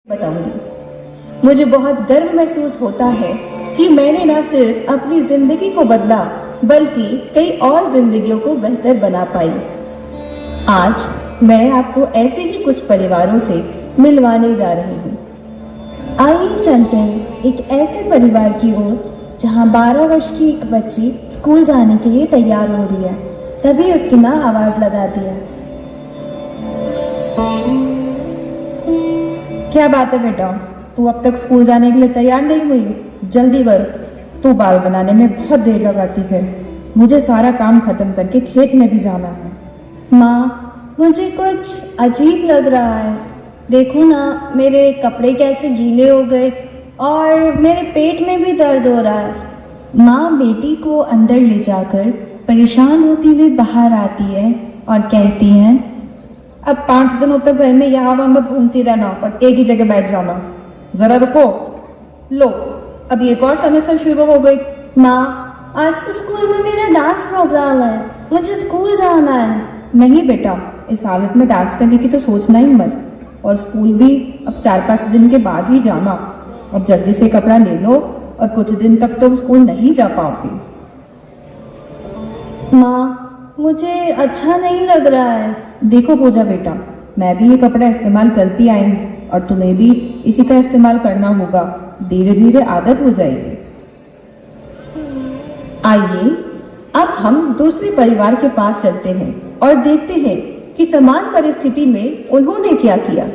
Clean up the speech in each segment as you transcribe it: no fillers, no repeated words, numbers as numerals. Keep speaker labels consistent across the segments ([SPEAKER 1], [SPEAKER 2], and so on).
[SPEAKER 1] बताऊंगी। मुझे बहुत गर्व महसूस होता है कि मैंने न सिर्फ अपनी जिंदगी को बदला बल्कि कई और जिंदगियों को बेहतर बना पाई। आज मैं आपको ऐसे ही कुछ परिवारों से मिलवाने जा रही हूँ।
[SPEAKER 2] आइए चलते हैं एक ऐसे परिवार की ओर जहाँ 12 वर्ष की एक बच्ची स्कूल जाने के लिए तैयार हो रही है। तभी उसकी माँ आवाज लगाती है।
[SPEAKER 3] क्या बात है बेटा, तू अब तक स्कूल जाने के लिए तैयार नहीं हुई? जल्दी कर, तू बाल बनाने में बहुत देर लगाती है। मुझे सारा काम खत्म करके खेत में भी जाना है।
[SPEAKER 2] माँ, मुझे कुछ अजीब लग रहा है। देखो ना, मेरे कपड़े कैसे गीले हो गए और मेरे पेट में भी दर्द हो रहा है। माँ बेटी को अंदर ले जाकर परेशान होती हुई बाहर आती है और कहती है,
[SPEAKER 3] अब 5 दिनों तक घर में यहाँ वहाँ मत घूमती रहना और एक ही जगह बैठ जाना। जरा रुको। लो, अभी एक और समस्या शुरू हो गई।
[SPEAKER 2] माँ, आज तो स्कूल में मेरा डांस प्रोग्राम है, मुझे स्कूल जाना है।
[SPEAKER 3] नहीं बेटा, इस हालत में डांस करने की तो सोचना ही मत। और स्कूल भी अब 4-5 दिन के बाद ही जाना। अब जल्दी से कपड़ा ले लो और कुछ दिन तक तो स्कूल नहीं जा पाओगी।
[SPEAKER 2] माँ, मुझे अच्छा नहीं लग रहा है।
[SPEAKER 3] देखो पूजा बेटा, मैं भी ये कपड़ा इस्तेमाल करती आई हूँ और तुम्हें भी इसी का इस्तेमाल करना होगा। धीरे धीरे आदत हो जाएगी।
[SPEAKER 1] आइए अब हम दूसरे परिवार के पास चलते हैं और देखते हैं कि समान परिस्थिति में उन्होंने क्या किया।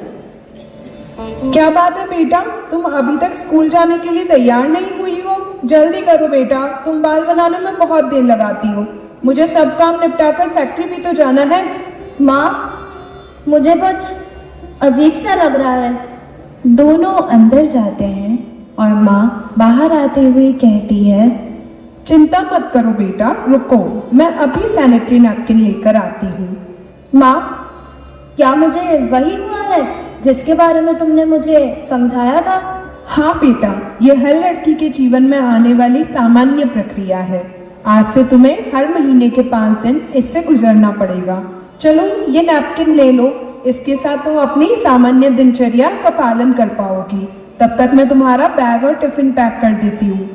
[SPEAKER 4] क्या बात है बेटा, तुम अभी तक स्कूल जाने के लिए तैयार नहीं हुई हो? जल्दी करो बेटा, तुम बाल बनाने में बहुत देर लगाती हो। मुझे सब काम निपटाकर फैक्ट्री भी तो जाना है।
[SPEAKER 2] माँ, मुझे कुछ अजीब सा लग रहा है। दोनों अंदर जाते हैं और माँ बाहर आते हुए कहती है,
[SPEAKER 4] चिंता मत करो बेटा, रुको, मैं अभी सैनिटरी नैपकिन लेकर आती हूँ।
[SPEAKER 2] माँ, क्या मुझे वही हुआ है जिसके बारे में तुमने मुझे समझाया था?
[SPEAKER 4] हाँ बेटा, यह हर लड़की के जीवन में आने वाली सामान्य प्रक्रिया है। आज से तुम्हें हर महीने के 5 दिन इससे गुजरना पड़ेगा। चलो, ये नैपकिन ले लो, इसके साथ तुम अपनी सामान्य दिनचर्या का पालन कर पाओगी। तब तक मैं तुम्हारा बैग और टिफिन पैक कर देती हूँ।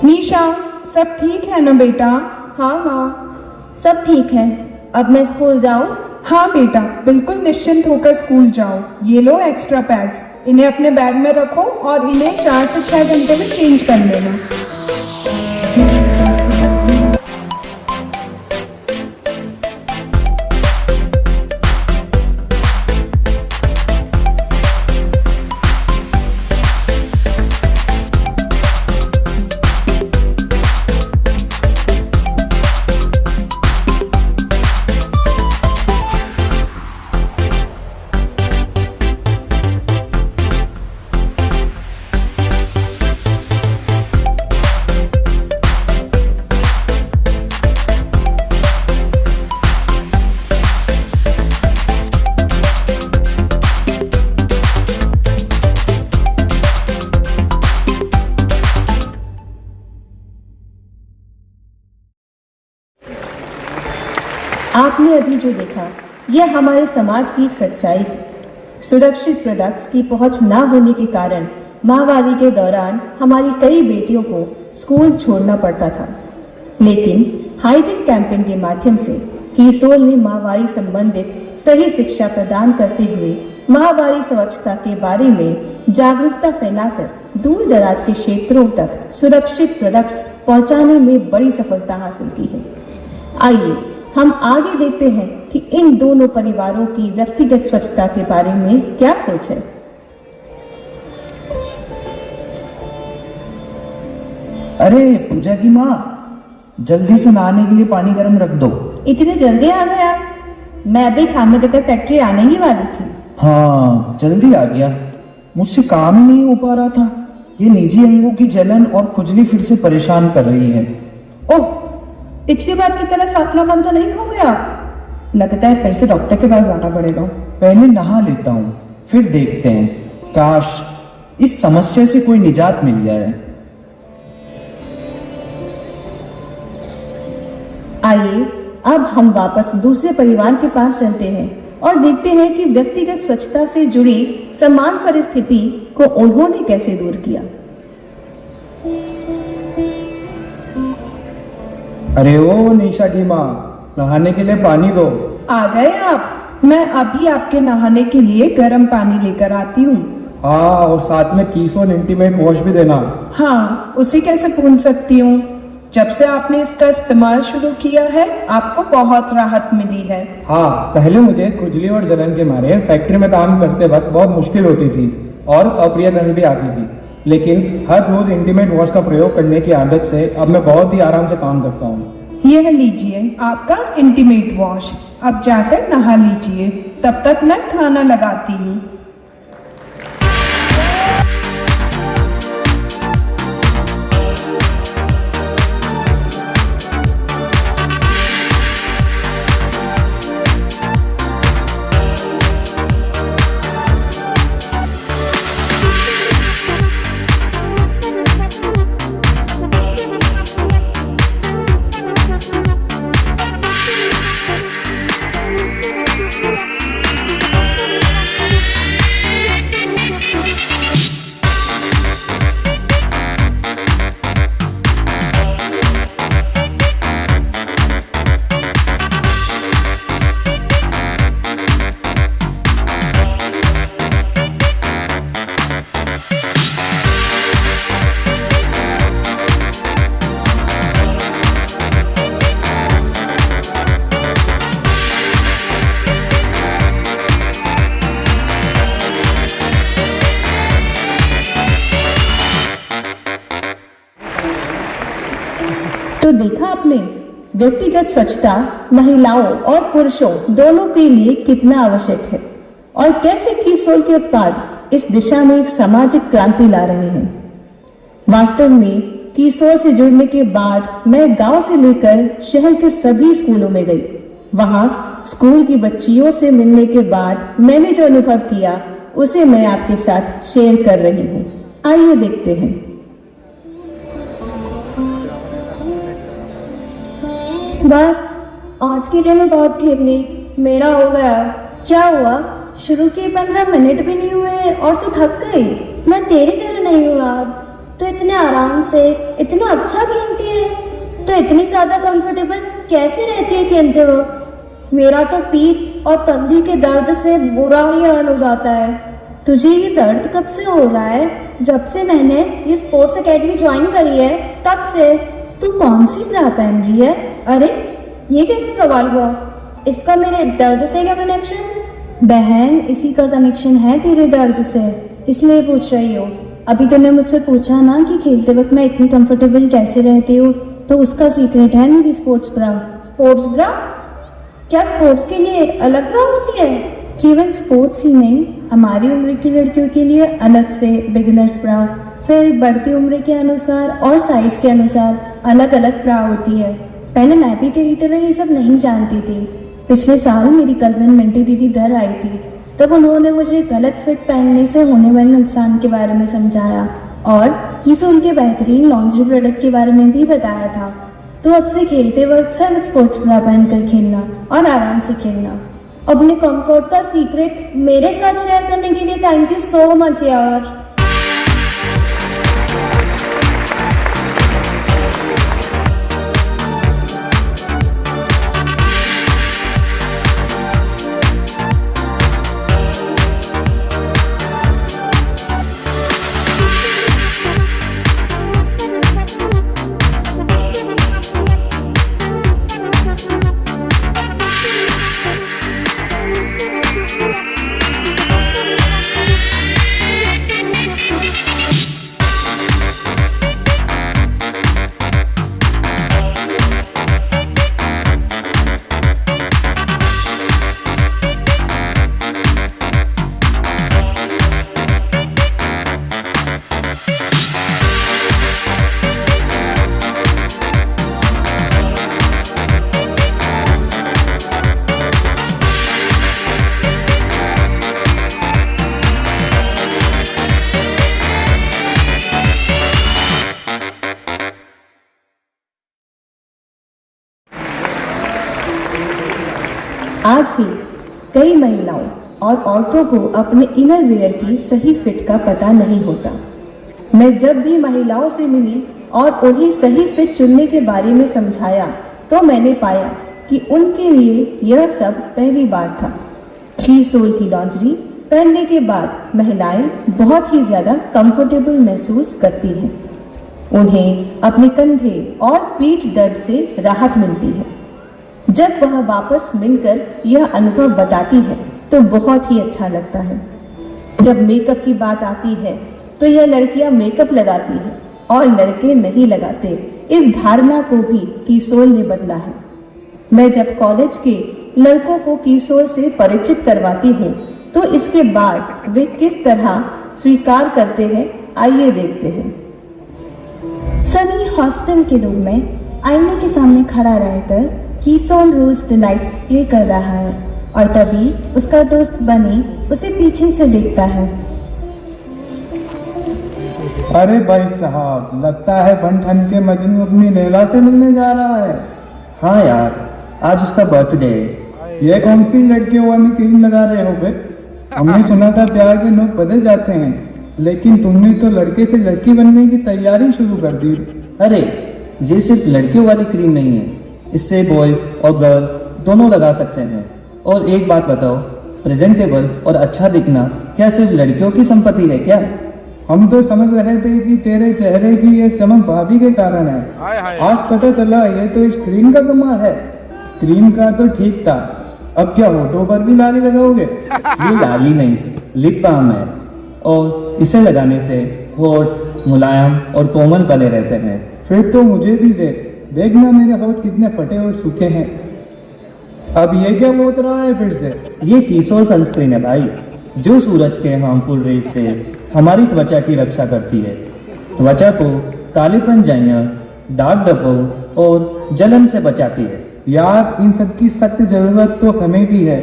[SPEAKER 4] निशा, सब ठीक है ना बेटा?
[SPEAKER 2] हाँ माँ, सब ठीक है। अब मैं स्कूल जाऊँ?
[SPEAKER 4] हाँ बेटा, बिल्कुल निश्चिंत होकर स्कूल जाओ। ये लो एक्स्ट्रा पैड्स, इन्हें अपने बैग में रखो और इन्हें 4 से 6 घंटे में चेंज कर लेना।
[SPEAKER 1] आपने अभी जो देखा, यह हमारे समाज की एक सच्चाई है। सुरक्षित प्रोडक्ट्स की पहुंच न होने के कारण माहवारी के दौरान हमारी कई बेटियों को स्कूल छोड़ना पड़ता था। लेकिन हाइजीन कैंपेन के माध्यम से कीसोल ने माहवारी संबंधित सही शिक्षा प्रदान करते हुए माहवारी स्वच्छता के बारे में जागरूकता फैलाकर दूर दराज के क्षेत्रों तक सुरक्षित प्रोडक्ट्स पहुंचाने में बड़ी सफलता हासिल की है। आइए हम आगे देखते हैं कि इन दोनों परिवारों की व्यक्तिगत स्वच्छता के बारे में क्या सोच है।
[SPEAKER 5] अरे पूजा की माँ, जल्दी से नहाने के लिए पानी गर्म रख दो।
[SPEAKER 3] इतने जल्दी आ गया? मैं अभी खाना देकर फैक्ट्री आने ही वाली थी।
[SPEAKER 5] हाँ, जल्दी आ गया। मुझसे काम ही नहीं हो पा रहा था। ये निजी अंगों की जलन और खुजली फिर से परेशान कर रही है।
[SPEAKER 3] ओह, पिछली बार की तरह सातवां तो नहीं हो गया? लगता है फिर से डॉक्टर के पास जाना पड़ेगा।
[SPEAKER 5] पहले नहा लेता हूँ, फिर देखते हैं। काश इस समस्या से कोई निजात मिल जाए।
[SPEAKER 1] आइए अब हम वापस दूसरे परिवार के पास चलते हैं और देखते हैं कि व्यक्तिगत स्वच्छता से जुड़ी समान परिस्थिति को उन्होंने कैसे दूर किया।
[SPEAKER 5] अरे ओ निशा की माँ, नहाने के लिए पानी दो।
[SPEAKER 4] आ गए आप? मैं अभी आपके नहाने के लिए गर्म पानी लेकर आती हूँ।
[SPEAKER 5] हाँ, और साथ में कीसोन इंटीमेट वॉश भी देना।
[SPEAKER 4] हाँ, उसे कैसे भूल सकती हूँ। जब से आपने इसका इस्तेमाल शुरू किया है आपको बहुत राहत मिली है।
[SPEAKER 5] हाँ, पहले मुझे खुजली और जलन के मारे फैक्ट्री में काम करते वक्त बहुत मुश्किल होती थी और अप्रिय गंध भी आती थी, लेकिन हर रोज इंटीमेट वॉश का प्रयोग करने की आदत से अब मैं बहुत ही आराम से काम करता हूँ।
[SPEAKER 4] यह लीजिए आपका इंटीमेट वॉश, अब जाकर नहा लीजिए, तब तक मैं खाना लगाती हूँ।
[SPEAKER 1] तो देखा आपने, व्यक्तिगत स्वच्छता महिलाओं और पुरुषों दोनों के लिए कितना आवश्यक है और कैसे कीसोल के उत्पाद इस दिशा में एक सामाजिक क्रांति ला रहे हैं। वास्तव में कीसोल से जुड़ने के बाद मैं गांव से लेकर शहर के सभी स्कूलों में गई। वहां स्कूल की बच्चियों से मिलने के बाद मैंने जो अनुभव किया उसे मैं आपके साथ शेयर कर रही हूँ। आइए देखते हैं।
[SPEAKER 2] बस आज के लिए मैं बहुत खेल ली, मेरा हो गया। क्या हुआ? शुरू के 15 मिनट भी नहीं हुए और तू थक गई। मैं तेरी तरह नहीं हूँ अब। तो इतने आराम से इतना अच्छा खेलती है, तो इतनी ज़्यादा कंफर्टेबल कैसे रहती है खेलते वक्त? मेरा तो पीठ और कंधे के दर्द से बुरा ही हाल हो जाता है। तुझे ये दर्द कब से हो रहा है? जब से मैंने ये स्पोर्ट्स एकेडमी ज्वाइन करी है तब से। तू कौन सी ब्रा पहन रही है? अरे ये कैसे सवाल हुआ? इसका मेरे दर्द से क्या कनेक्शन? बहन, इसी का कनेक्शन है तेरे दर्द से, इसलिए पूछ रही हो। अभी तूने मुझसे पूछा ना कि खेलते वक्त मैं इतनी कंफर्टेबल कैसे रहती हूँ, तो उसका सीक्रेट है मेरी स्पोर्ट्स ब्रा। Sports bra? क्या स्पोर्ट्स के लिए अलग ब्रा होती है? केवल स्पोर्ट्स ही नहीं, हमारी उम्र की लड़कियों के लिए अलग से बिगिनर्स ब्रा, फिर बढ़ती उम्र के अनुसार और साइज के अनुसार अलग अलग ब्रा होती है। पहले मैं भी तेरी तरह ये सब नहीं जानती थी। पिछले साल मेरी कज़न मिंटी दीदी घर आई थी, तब उन्होंने मुझे गलत फिट पहनने से होने वाले नुकसान के बारे में समझाया और कीसोल के बेहतरीन लॉन्ड्री प्रोडक्ट के बारे में भी बताया था। तो अब से खेलते वक्त सिर्फ स्पोर्ट्स ब्रा पहनकर खेलना और आराम से खेलना। अपने कंफर्ट का सीक्रेट मेरे साथ शेयर करने के लिए थैंक यू सो मच यार।
[SPEAKER 1] आज भी कई महिलाओं और औरतों को अपने इनर वेयर की सही फिट का पता नहीं होता। मैं जब भी महिलाओं से मिली और उन्हें सही फिट चुनने के बारे में समझाया तो मैंने पाया कि उनके लिए यह सब पहली बार था। की सोल की लॉन्जरी पहनने के बाद महिलाएं बहुत ही ज्यादा कंफर्टेबल महसूस करती हैं। उन्हें अपने कंधे और पीठ दर्द से राहत मिलती है। जब वह वापस मिलकर यह अनुभव बताती है तो बहुत ही अच्छा लगता है। जब मेकअप की बात आती है तो यह लड़कियां मेकअप लगाती हैं और लड़के नहीं लगाते, इस धारणा को भी कीसोल ने बदला है। मैं जब कॉलेज के लड़कों को कीसोल से परिचित करवाती हूँ तो इसके बाद वे किस तरह स्वीकार करते हैं, आइए देखते हैं।
[SPEAKER 2] सनी हॉस्टल के रूम में आईने के सामने खड़ा रहकर कीसोल रोज डिलाइट स्प्रे कर रहा है और तभी उसका दोस्त बनी उसे पीछे से देखता है।
[SPEAKER 5] अरे भाई साहब, लगता है बन ठन के मजनू अपनी लैला से मिलने जा रहा है।
[SPEAKER 6] हाँ यार, आज उसका बर्थडे है।
[SPEAKER 5] ये कौन सी लड़कियों वाली क्रीम लगा रहे हो बे? हमने सुना था प्यार के लोग बदल जाते हैं, लेकिन तुमने तो लड़के से लड़की बनने की तैयारी शुरू कर दी।
[SPEAKER 6] अरे ये सिर्फ लड़कियों वाली क्रीम नहीं है, इससे बॉय और गर्ल दोनों लगा सकते हैं। और एक बात बताओ, प्रेजेंटेबल और अच्छा दिखना क्या सिर्फ लड़कियों की संपत्ति है क्या?
[SPEAKER 5] हम तो समझ रहे थे कि तेरे चेहरे की ये चमक भाभी के कारण है। आज पता चला ये तो इस क्रीम का कमाल है। क्रीम का तो ठीक था, अब क्या होठों पर भी लाली लगाओगे?
[SPEAKER 6] ये लाली नहीं, लिप बाम है और इसे लगाने से होठ मुलायम और कोमल बने रहते हैं।
[SPEAKER 5] फिर तो मुझे भी देखना मेरे होठ कितने फटे और सूखे हैं। अब ये क्या बोल रहा है फिर से?
[SPEAKER 6] ये कीसोल सनस्क्रीन है भाई, जो सूरज के हार्मफुल रेज से हमारी त्वचा की रक्षा करती है। त्वचा को कालेपन, जाइयां, दाग धब्बों और जलन से बचाती है।
[SPEAKER 5] यार इन सब की सख्त जरूरत तो हमें भी है।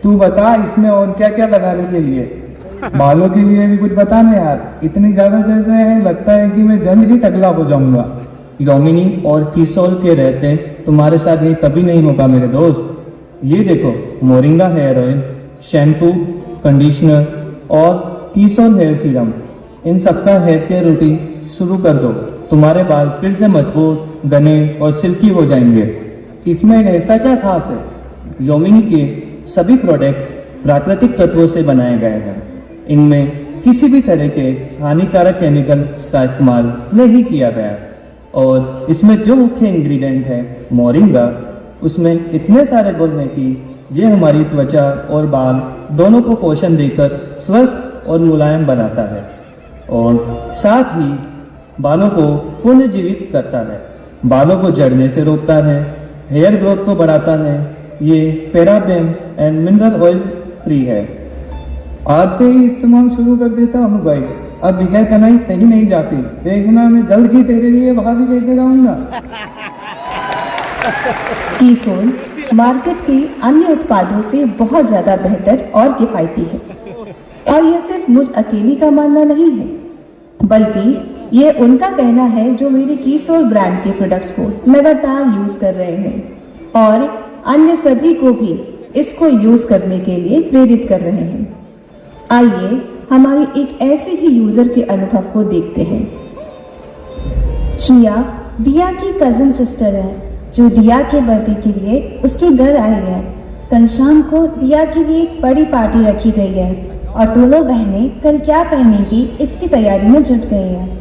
[SPEAKER 5] तू बता इसमें और क्या क्या लगाने के लिए? बालों के लिए भी कुछ बता ना यार, इतनी ज्यादा जल रहे हैं, लगता है कि मैं जल्द ही टकला हो जाऊंगा।
[SPEAKER 6] योमिनी और कीसोल के रहते तुम्हारे साथ ये कभी नहीं होगा मेरे दोस्त। ये देखो, moringa hair oil, shampoo, conditioner और कीसोल हेयर सीरम, इन सबका हेयर केयर रूटीन शुरू कर दो। तुम्हारे बाल फिर से मजबूत, घने और सिल्की हो जाएंगे।
[SPEAKER 5] इसमें ऐसा क्या खास है?
[SPEAKER 6] योमिनी के सभी प्रोडक्ट प्राकृतिक तत्वों से बनाए गए हैं। इनमें किसी भी तरह के हानिकारक केमिकल्स का इस्तेमाल नहीं किया गया और इसमें जो मुख्य इंग्रेडिएंट है मोरिंगा, उसमें इतने सारे गुण हैं कि ये हमारी त्वचा और बाल दोनों को पोषण देकर स्वस्थ और मुलायम बनाता है और साथ ही बालों को पुनर्जीवित करता है, बालों को झड़ने से रोकता है, हेयर ग्रोथ को बढ़ाता है। ये paraben and mineral oil free है।
[SPEAKER 5] आज से ही इस्तेमाल शुरू कर देता हूँ भाई। अब यह तनाई सही नहीं जाती, देखना मैं जल्द ही तेरे लिए वहां भी लेकर आऊंगा।
[SPEAKER 1] कीसोल मार्केट के अन्य उत्पादों से बहुत ज्यादा बेहतर और किफायती है और यह सिर्फ मुझ अकेली का मानना नहीं है, बल्कि यह उनका कहना है जो मेरे कीसोल ब्रांड के प्रोडक्ट्स को लगातार यूज कर रहे हैं और अन्य सभी को भी इसको यूज करने के लिए प्रेरित कर रहे हैं। आइए हमारी एक ऐसे ही यूजर के अनुभव को देखते हैं।
[SPEAKER 2] किया दिया की कजिन सिस्टर है जो दिया के बर्थडे के लिए उसके घर आई है। कल शाम को दिया के लिए एक बड़ी पार्टी रखी गई है और दोनों बहनें कल क्या पहनेगी इसकी तैयारी में जुट गई हैं।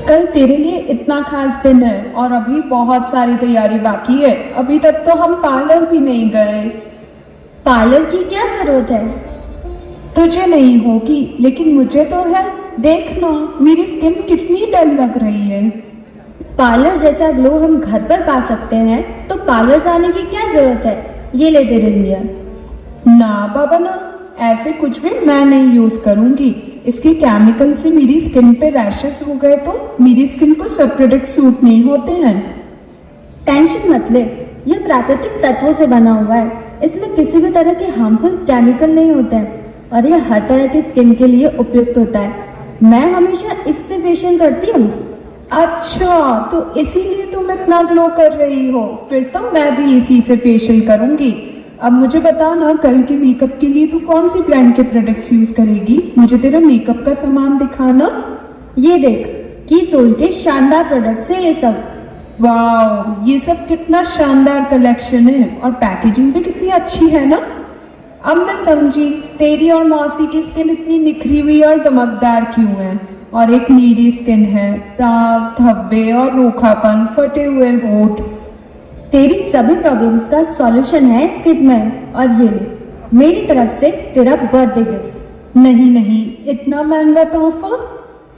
[SPEAKER 4] कल तेरे लिए इतना खास दिन है और अभी बहुत सारी तैयारी बाकी है। अभी तक तो हम पार्लर भी नहीं गए।
[SPEAKER 2] पार्लर की क्या जरूरत है?
[SPEAKER 4] तुझे नहीं होगी लेकिन मुझे तो है। देखना मेरी स्किन कितनी डल लग रही है।
[SPEAKER 2] पार्लर जैसा ग्लो हम घर पर पा सकते हैं तो पार्लर जाने की क्या जरूरत है? ये ले तेरे लिए।
[SPEAKER 4] ना बाबा ना, ऐसे कुछ भी मैं नहीं यूज करूंगी। इसके केमिकल से मेरी स्किन पे रैशेस हो गए तो मेरी स्किन को सब प्रोडक्ट सूट नहीं होते हैं।
[SPEAKER 2] टेंशन मत ले, यह प्राकृतिक तत्वों से बना हुआ है। इसमें किसी भी तरह के हार्मफुल केमिकल नहीं होते हैं और यह हर तरह की स्किन के लिए उपयुक्त होता है। मैं हमेशा इससे फेशियल करती हूँ।
[SPEAKER 4] अच्छा, तो इसीलिए तुम इतना ग्लो कर रही हो। फिर तो मैं भी इसी से फेशियल करूंगी। अब मुझे बता ना, कल के मेकअप के लिए तू कौन सी ब्रांड के प्रोडक्ट्स यूज करेगी? मुझे तेरा मेकअप का सामान दिखाना।
[SPEAKER 2] ये देख, कीसोल के शानदार प्रोडक्ट्स है ये सब।
[SPEAKER 4] वाह, ये सब कितना शानदार कलेक्शन है और पैकेजिंग भी कितनी अच्छी है ना। अब मैं समझी तेरी और मौसी की स्किन इतनी निखरी हुई और दमकदार क्यों है, और एक मेरी स्किन है, दाग धब्बे और रूखापन, फटे हुए होंठ।
[SPEAKER 2] तेरी सभी प्रॉब्लम्स का सॉल्यूशन है इस किट में, और ये ले मेरी तरफ से तेरा बर्थडे गिफ्ट।
[SPEAKER 4] नहीं नहीं, इतना महंगा तोहफा?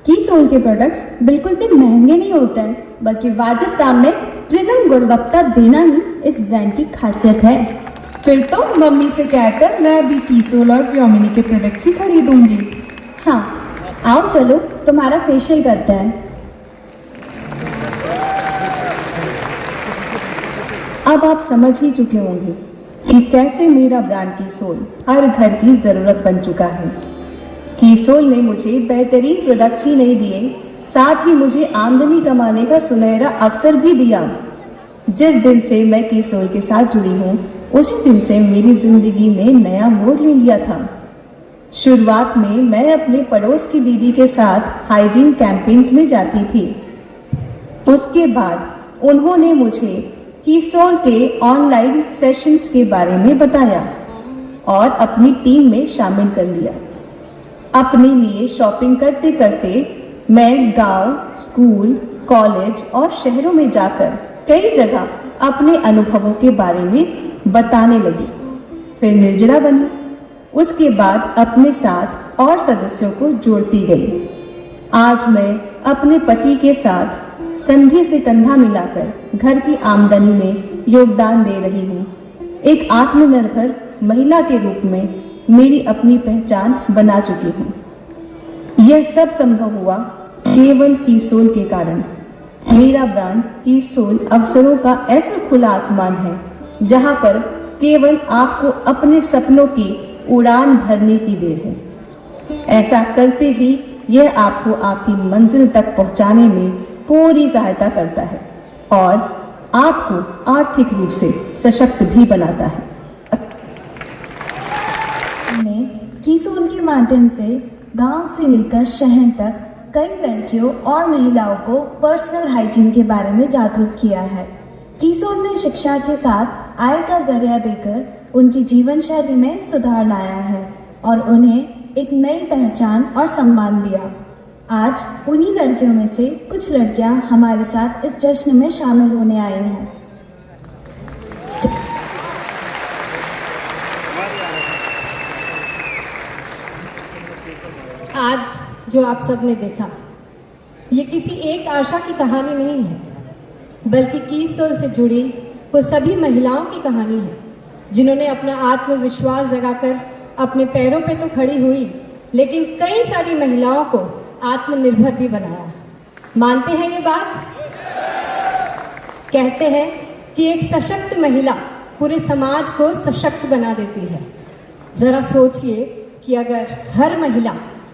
[SPEAKER 2] कीसोल के प्रोडक्ट्स बिल्कुल भी महंगे नहीं होते हैं, बल्कि वाजिब दाम में प्रीमियम गुणवत्ता देना ही इस ब्रांड की खासियत है।
[SPEAKER 4] फिर तो मम्मी से कहकर मैं अभी कीसोल और प्योमिनी के प्रोडक्ट्स ही खरीदूंगी।
[SPEAKER 2] हाँ, आओ चलो तुम्हारा फेशियल करते हैं।
[SPEAKER 1] अब आप समझ ही चुके होंगे कि कैसे मेरा ब्रांड कीसोल हर घर की जरूरत बन चुका है। कीसोल ने मुझे बेहतरीन प्रोडक्ट्स ही नहीं दिए, साथ ही मुझे आमदनी कमाने का सुनहरा अवसर भी दिया। जिस दिन से मैं कीसोल के साथ जुड़ी हूँ, उसी दिन से मेरी जिंदगी ने नया मोड़ ले लिया था। शुरुआत में मैं अपने पड़ोस की दीदी के साथ हाइजीन कैंपेन्स में जाती थी। उसके बाद उन्होंने मुझे कीसोल के ऑनलाइन सेशंस के बारे में बताया और अपनी टीम में शामिल कर लिया। अपने लिए शॉपिंग करते करते मैं गांव, स्कूल, कॉलेज और शहरों में जाकर कई जगह अपने अनुभवों के बारे में बताने लगी। फिर निर्जरा बनी। उसके बाद अपने साथ और सदस्यों को जोड़ती गई। आज मैं अपने पति के साथ कंधे से कंधा मिलाकर घर की आमदनी में योगदान दे रही हूँ। एक आत्मनिर्भर महिला के रूप में मेरी अपनी पहचान बना चुकी हूँ। यह सब संभव हुआ केवल कीसोल के कारण। मेरा ब्रांड कीसोल अवसरों का ऐसा खुला आसमान है जहाँ पर केवल आपको अपने सपनों की उड़ान भरने की देर है। ऐसा करते ही यह आपको आपकी मंजिल तक पहुँचाने में पूरी सहायता करता है और आपको आर्थिक रूप से सशक्त भी बनाता है।
[SPEAKER 2] हमने कीसोल के माध्यम से गांव से लेकर शहर तक कई लड़कियों और महिलाओं को पर्सनल हाइजीन के बारे में जागरूक किया है। कीसोल ने शिक्षा के साथ आय का जरिया देकर उनकी जीवन शैली में सुधार लाया है और उन्हें एक नई पहचान और सम्मान दिया। आज उन्हीं लड़कियों में से कुछ लड़कियां हमारे साथ इस जश्न में शामिल होने आई हैं।
[SPEAKER 7] आज जो आप सबने देखा, ये किसी एक आशा की कहानी नहीं है, बल्कि कीसोल से जुड़ी वो सभी महिलाओं की कहानी है जिन्होंने अपना आत्मविश्वास जगाकर अपने पैरों पे तो खड़ी हुई, लेकिन कई सारी महिलाओं को आत्मनिर्भर भी बनाया। मानते हैं ये बात? कहते हैं कि एक सशक्त महिला पूरे समाज को सशक्त बना देती है। जरा सोचिए कि अगर हर महिला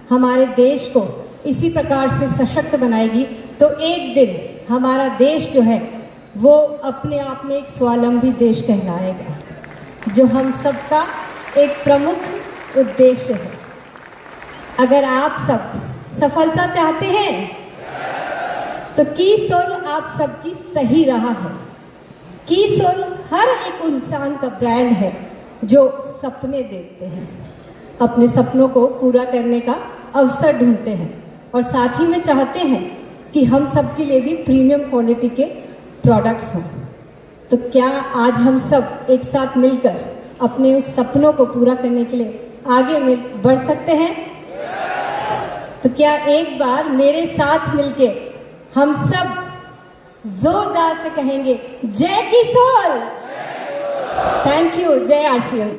[SPEAKER 7] हमारे देश को इसी प्रकार से सशक्त बनाएगी तो एक दिन हमारा देश जो है वो अपने आप में एक स्वावलंबी देश कहलाएगा, जो हम सबका एक प्रमुख उद्देश्य है। अगर आप सब सफलता चाहते हैं तो कीसोल आप सबकी सही राह है। कीसोल हर एक इंसान का ब्रांड है जो सपने देखते हैं, अपने सपनों को पूरा करने का अवसर ढूंढते हैं और साथ ही में चाहते हैं कि हम सब के लिए भी प्रीमियम क्वालिटी के प्रोडक्ट्स हों। तो क्या आज हम सब एक साथ मिलकर अपने उस सपनों को पूरा करने के लिए आगे बढ़ सकते हैं? तो क्या एक बार मेरे साथ मिलके हम सब जोरदार से कहेंगे जय कीसोल। Thank you. जय आरसीएम।